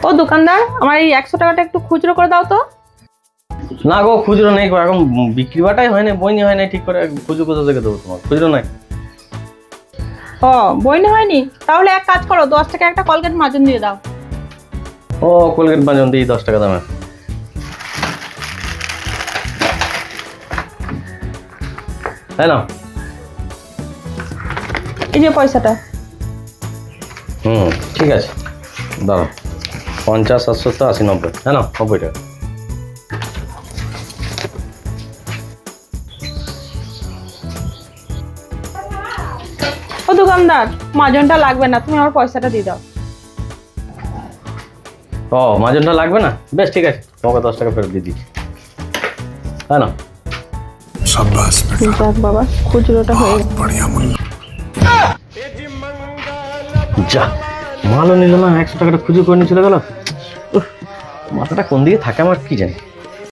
ও দোকানদার, আমার এই 100 টাকাটা একটু খুচরো করে দাও তো। না গো, খুচরো নেই গো, এখন বিক্রি বাটাই হয় না, বইনি হয় না ঠিক করে, খুচরো কোথা থেকে দেবো তোমার, খুচরো নাই। ও বইনি হয়নি, তাহলে এক কাজ করো, 10 টাকা একটা কলগেট মাজন দিয়ে দাও। ও কোলগেট বাজন দিই 10 টাকা দামে? তাই না? এই যে পয়সাটা। ঠিক আছে, দাঁড়াও। 50, 70, 80, 90, হ্যাঁ না, 90 টাকা। ও দোকানদার, মাজনটা লাগবে না, তুমি আমার পয়সাটা দিয়ে দাও। ও মাজনটা লাগবে না, বেশ ঠিক আছে, তোমাকে 10 টাকা ফেরত দিয়ে দিচ্ছি, তাই না? शाबाश बेटा, যাক বাবা, খুচরোটা হয়ে গেল। बढ़िया मुन्ना। যা, মালও নিল না, 100 টাকাটা খুঁজে করে নিয়ে চলে গেল। মাথাটা কোন দিকে থাকে আমার কি জানি।